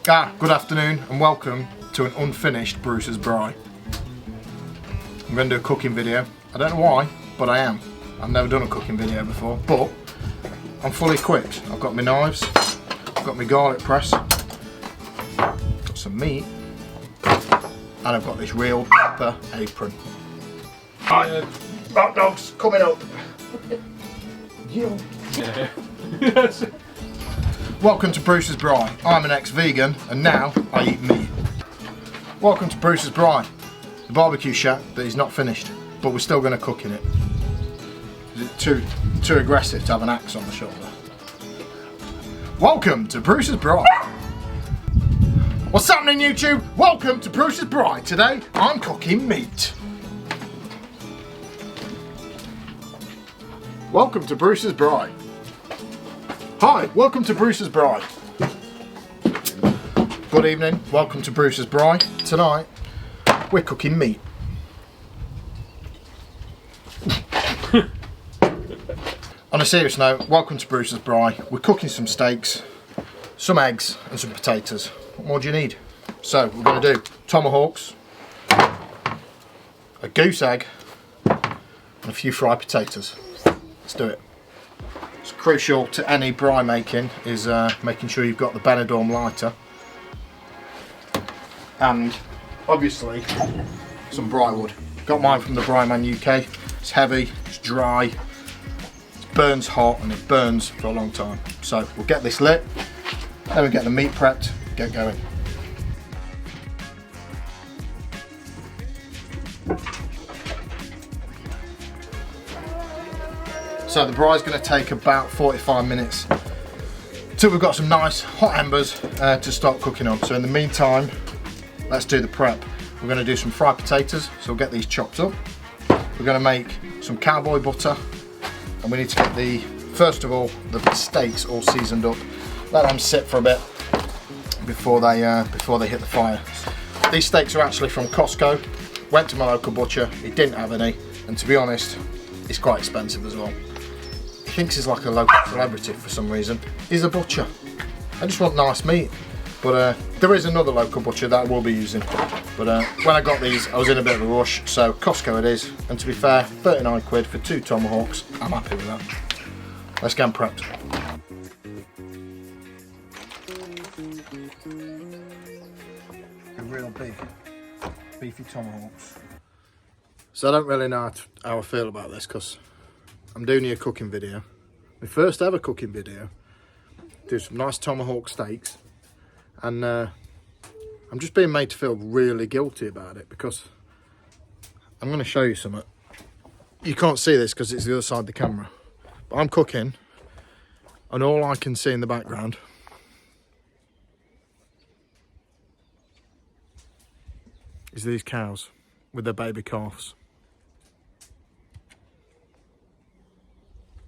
Good afternoon and welcome to an unfinished Bruce's Braai. I'm going to do a cooking video. I don't know why, but I am. I've never done a cooking video before, but I'm fully equipped. I've got my knives, I've got my garlic press, got some meat, and I've got this real pepper apron. Right, hot dogs coming up. Yes. Welcome to Bruce's Braai. I'm an ex-vegan and now I eat meat. Welcome to Bruce's Braai, the barbecue shack that is not finished, but we're still going to cook in it. Is it too aggressive to have an axe on the shoulder? Welcome to Bruce's Braai. What's happening, YouTube? Welcome to Bruce's Braai. Today I'm cooking meat. Welcome to Bruce's Braai. Hi, welcome to Bruce's Braai. Good evening, welcome to Bruce's Braai. Tonight, we're cooking meat. On a serious note, welcome to Bruce's Braai. We're cooking some steaks, some eggs and some potatoes. What more do you need? So, we're going to do tomahawks, a goose egg and a few fried potatoes. Let's do it. It's crucial to any braai making is making sure you've got the Benidorm lighter and obviously some braai wood. Got mine from the Braai Man UK. It's heavy, it's dry, it burns hot and it burns for a long time. So we'll get this lit, then we'll get the meat prepped, get going. So the braai is going to take about 45 minutes till we've got some nice hot embers to start cooking on. So in the meantime, let's do the prep. We're going to do some fried potatoes, so we'll get these chopped up. We're going to make some Cowboy butter, and we need to get first of all, the steaks all seasoned up. Let them sit for a bit before they hit the fire. These steaks are actually from Costco. Went to my local butcher, he didn't have any, and to be honest, it's quite expensive as well. He thinks he's like a local celebrity for some reason. He's a butcher. I just want nice meat. But there is another local butcher that I will be using. But when I got these, I was in a bit of a rush, so Costco it is. And to be fair, 39 quid for 2 tomahawks. I'm happy with that. Let's get them prepped. A real big, beefy tomahawks. So I don't really know how I feel about this because I'm doing a cooking video. My first ever cooking video. Do some nice tomahawk steaks. And I'm just being made to feel really guilty about it because I'm going to show you something. You can't see this because it's the other side of the camera. But I'm cooking and all I can see in the background is these cows with their baby calves.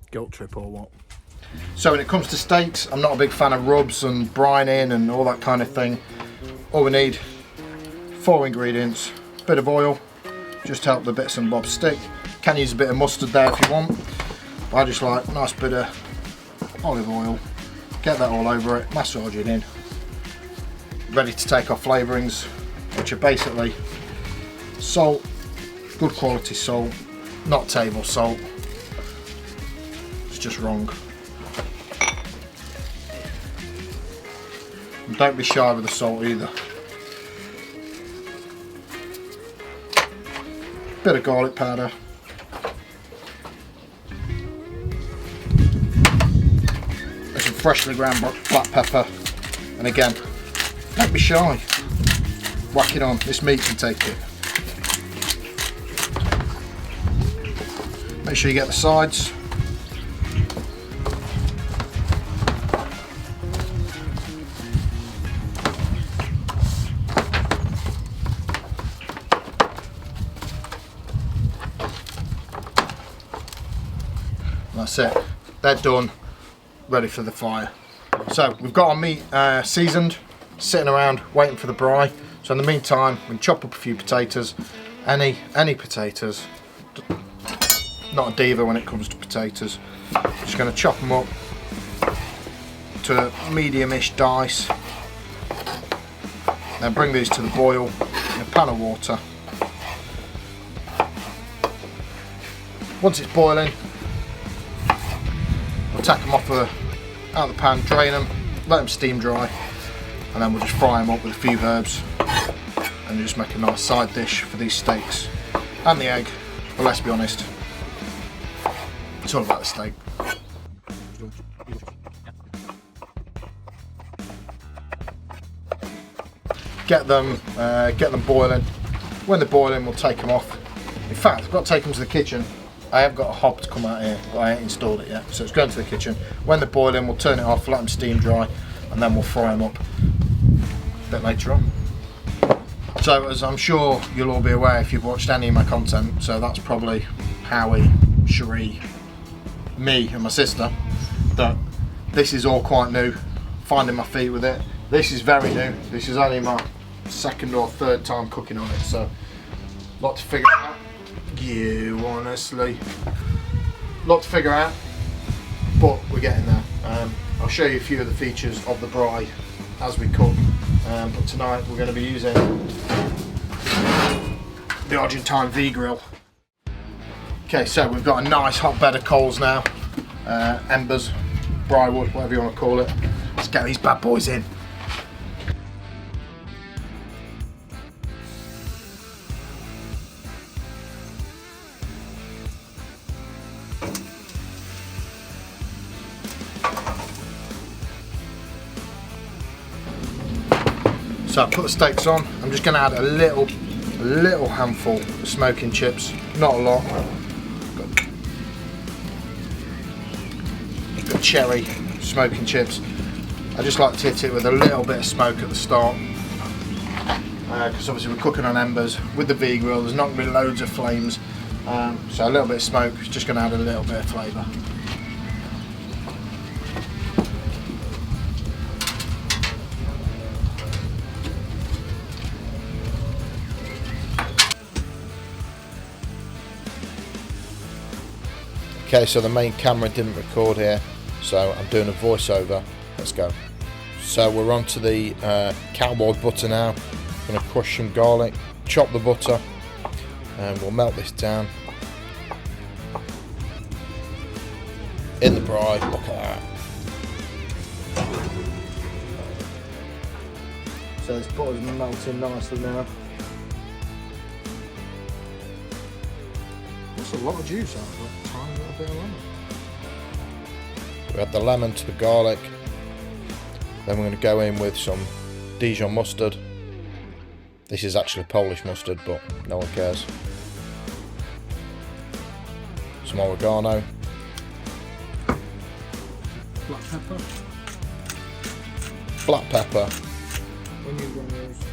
Guilt trip or what? So when it comes to steaks, I'm not a big fan of rubs and brining and all that kind of thing. All we need, 4 ingredients, bit of oil, just to help the bits and bobs stick. Can use a bit of mustard there if you want. But I just like a nice bit of olive oil. Get that all over it, massage it in. Ready to take our flavourings, which are basically salt, good quality salt, not table salt. It's just wrong. And don't be shy with the salt either. Bit of garlic powder. There's some freshly ground black pepper. And again, don't be shy. Whack it on, this meat can take it. Make sure you get the sides. That's it, they're done, ready for the fire. So we've got our meat seasoned, sitting around waiting for the braai. So in the meantime, we can chop up a few potatoes, any potatoes, not a diva when it comes to potatoes. Just going to chop them up to medium-ish dice. Then bring these to the boil in a pan of water. Once it's boiling, we'll take them off out of the pan, drain them, let them steam dry, and then we'll just fry them up with a few herbs and just make a nice side dish for these steaks and the egg. But let's be honest, it's all about the steak. Get them boiling. When they're boiling, we'll take them off. In fact, I've got to take them to the kitchen. I haven't got a hob to come out here, but I ain't installed it yet, so it's going to the kitchen. When they're boiling, we'll turn it off, let them steam dry, and then we'll fry them up a bit later on. So, as I'm sure you'll all be aware if you've watched any of my content, so that's probably Howie, Cherie, me and my sister, that this is all quite new, finding my feet with it. This is very new. This is only my second or third time cooking on it, so a lot to figure out. You honestly, a lot to figure out, but we're getting there. I'll show you a few of the features of the braai as we cook, but tonight we're going to be using the Argentine V-grill. Okay, so we've got a nice hot bed of coals now, embers, braai wood, whatever you want to call it. Let's get these bad boys in. So I put the steaks on. I'm just going to add a little handful of smoking chips, not a lot. Got cherry smoking chips. I just like to hit it with a little bit of smoke at the start, because obviously we're cooking on embers with the V-grill. There's not going to be loads of flames, so a little bit of smoke is just going to add a little bit of flavour. Okay, so the main camera didn't record here, so I'm doing a voiceover. Let's go. So we're on to the Cowboy butter now. I'm going to crush some garlic, chop the butter, and we'll melt this down. In the braai, look at that. So this butter's melting nicely now. That's a lot of juice out of that tiny little bit of lemon. We add the lemon to the garlic. Then we're going to go in with some Dijon mustard. This is actually Polish mustard, but no one cares. Some oregano. Black pepper. Black pepper. Onion granules.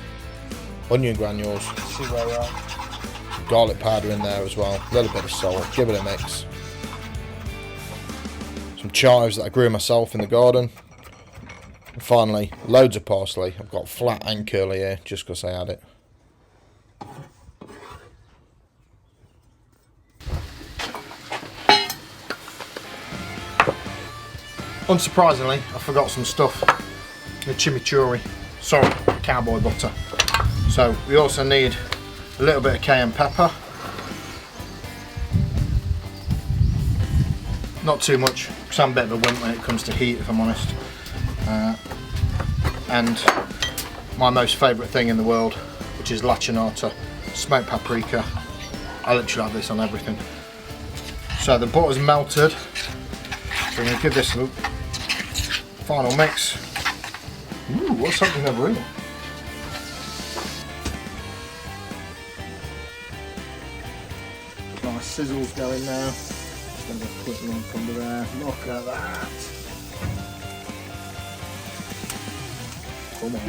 Onion granules. See where we're at. Garlic powder in there as well. A little bit of salt. Give it a mix. Some chives that I grew myself in the garden. And finally, loads of parsley. I've got flat and curly here just because I had it. Unsurprisingly, I forgot some stuff. The chimichurri. Sorry, cowboy butter. So we also need a little bit of cayenne pepper. Not too much, because I'm a bit of a wimp when it comes to heat, if I'm honest. And my most favourite thing in the world, which is lacinata, smoked paprika. I literally have this on everything. So the butter's melted. So I'm going to give this a final mix. Ooh, what's something over here? Nice sizzles going now. Just going to get a quick lump under there. Look at that.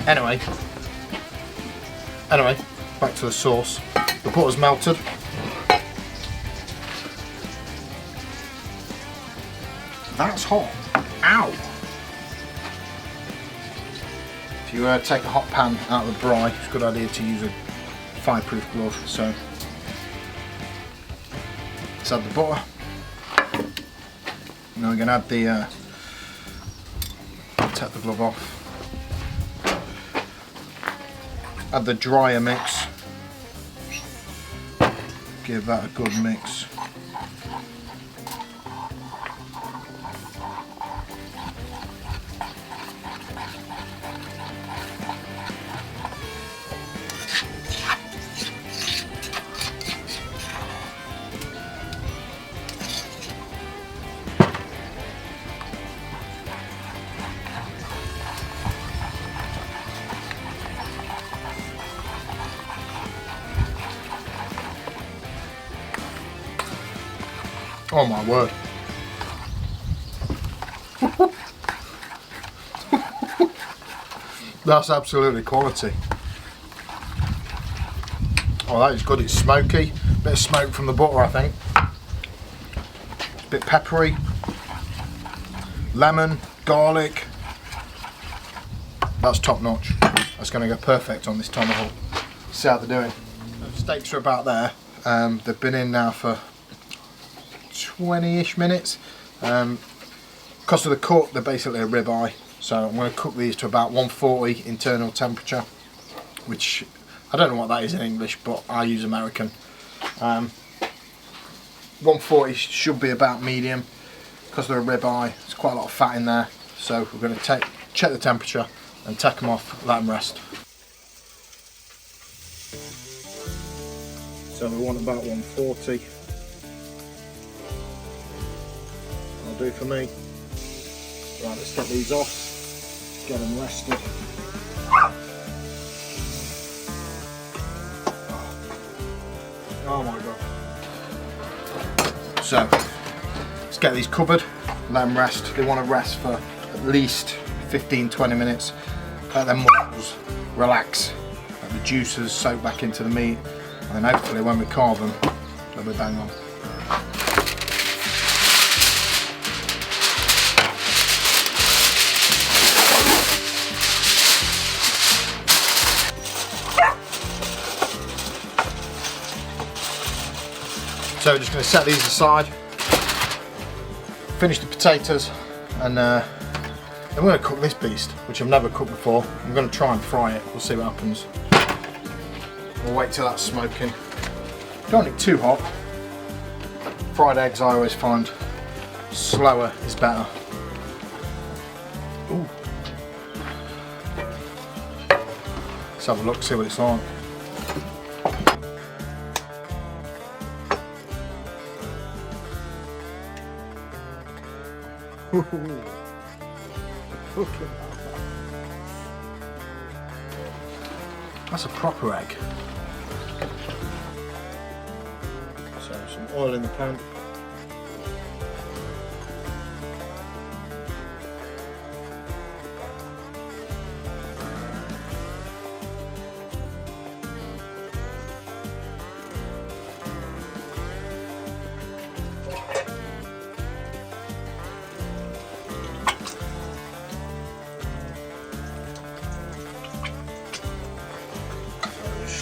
Anyway, back to the sauce. The butter's melted. That's hot. Ow! If you take a hot pan out of the braai, it's a good idea to use a fireproof glove. So let's add the butter. Now we're going to add the take the glove off. add the drier mix. Give that a good mix. Oh my word. That's absolutely quality. Oh, that is good. It's smoky. Bit of smoke from the butter, I think. It's a bit peppery. Lemon, garlic. That's top notch. That's going to go perfect on this tomahawk. See how they're doing. The steaks are about there. They've been in now for 20-ish minutes. Because of the cut, they're basically a ribeye, so I'm going to cook these to about 140 internal temperature, which I don't know what that is in English, but I use American. 140 should be about medium. Because they're a ribeye, there's quite a lot of fat in there, so we're going to check the temperature and take them off, let them rest. So we want about 140. Do for me. Right, let's get these off, get them rested. Oh my god. So, let's get these covered, let them rest. They want to rest for at least 15-20 minutes. Let them muscles relax, let the juices soak back into the meat, and then hopefully when we carve them, they'll be bang on. So we're just going to set these aside, finish the potatoes, and I'm going to cook this beast, which I've never cooked before. I'm going to try and fry it, we'll see what happens. We'll wait till that's smoking. Don't want it too hot. Fried eggs I always find slower is better. Ooh. Let's have a look, see what it's like. That's a proper egg. So some oil in the pan.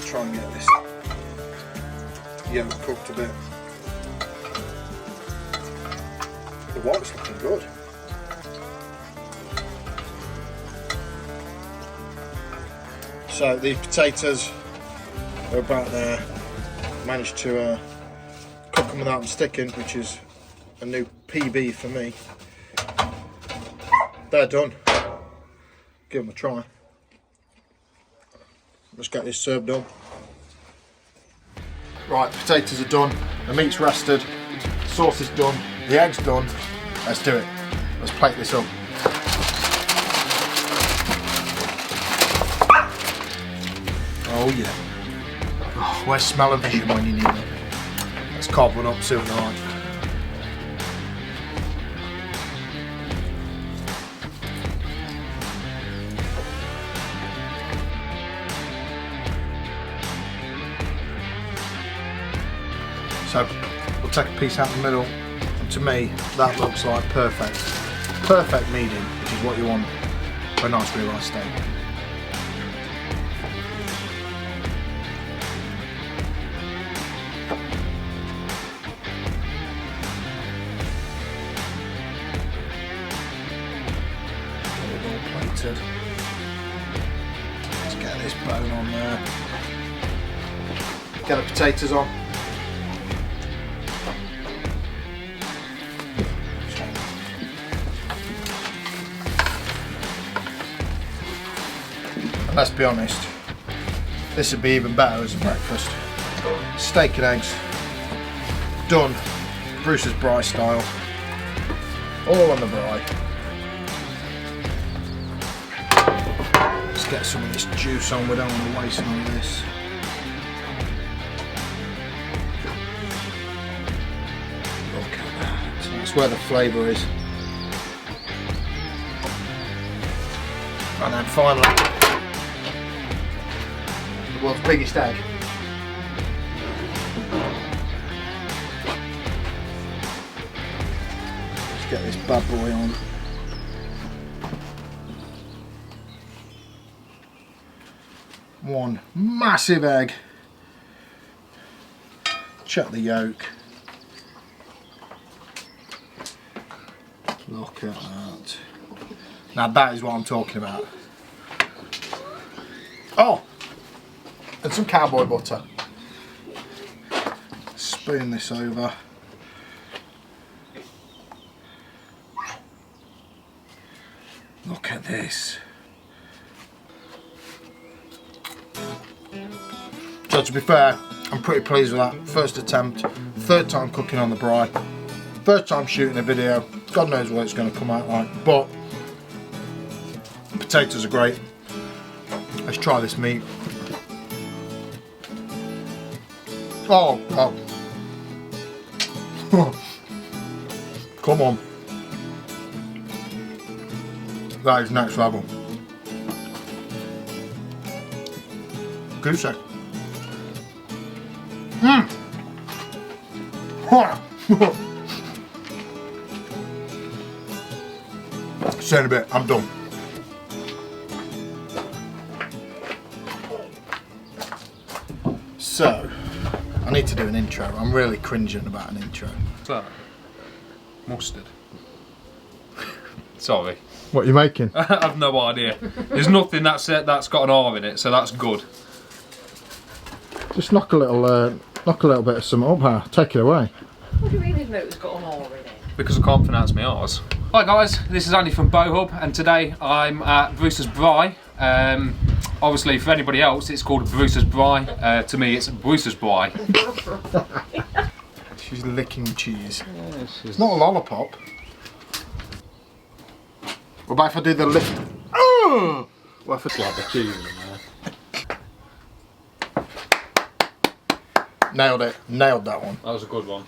Try and get this yellow cooked a bit. The white's looking good. So the potatoes are about there. Managed to cook them without them sticking, which is a new PB for me. They're done. Give them a try. Let's get this served up. Right, the potatoes are done, the meat's rested, the sauce is done, the egg's done. Let's do it. Let's plate this up. Oh yeah. Oh, where's smell-o-vision when you need it? Let's carve one up, see what they're like. So we'll take a piece out in the middle, and to me that looks like perfect medium, which is what you want for a nice ribeye steak. Get it all plated. Let's get get this bone on there. Get the potatoes on. And let's be honest, this would be even better as a breakfast. Steak and eggs, done, Bruce's Braai style, all on the Braai. Let's get some of this juice on, we don't want to waste none of this. Look at that, that's where the flavour is. And then finally, the world's biggest egg. Let's get this bad boy on. One massive egg. Check the yolk. Look at that. Now that is what I'm talking about. Oh! And some cowboy butter. Spoon this over. Look at this. So to be fair, I'm pretty pleased with that. First attempt, third time cooking on the Braai, first time shooting a video. God knows what it's going to come out like, but the potatoes are great. Let's try this meat. Oh, oh. Come on. That is next level. Goose Egg. Mmm. See you in a bit, I'm done. So, I need to do an intro. I'm really cringing about an intro. What's that? Mustard. Sorry. What are you making? I have no idea. There's nothing that's got an R in it, so that's good. Just knock a little bit of some up here. Take it away. What do you mean know it's got an R in it? Because I can't pronounce my R's. Hi guys, this is Andy from Bow Hub, and today I'm at Bruce's Braai. Obviously, for anybody else, it's called Bruce's Braai. To me, it's Bruce's Braai. She's licking cheese. Yeah, it's not a lollipop. What about if I do the lift? Oh! What if I slap the cheese in there? Nailed it. Nailed that one. That was a good one.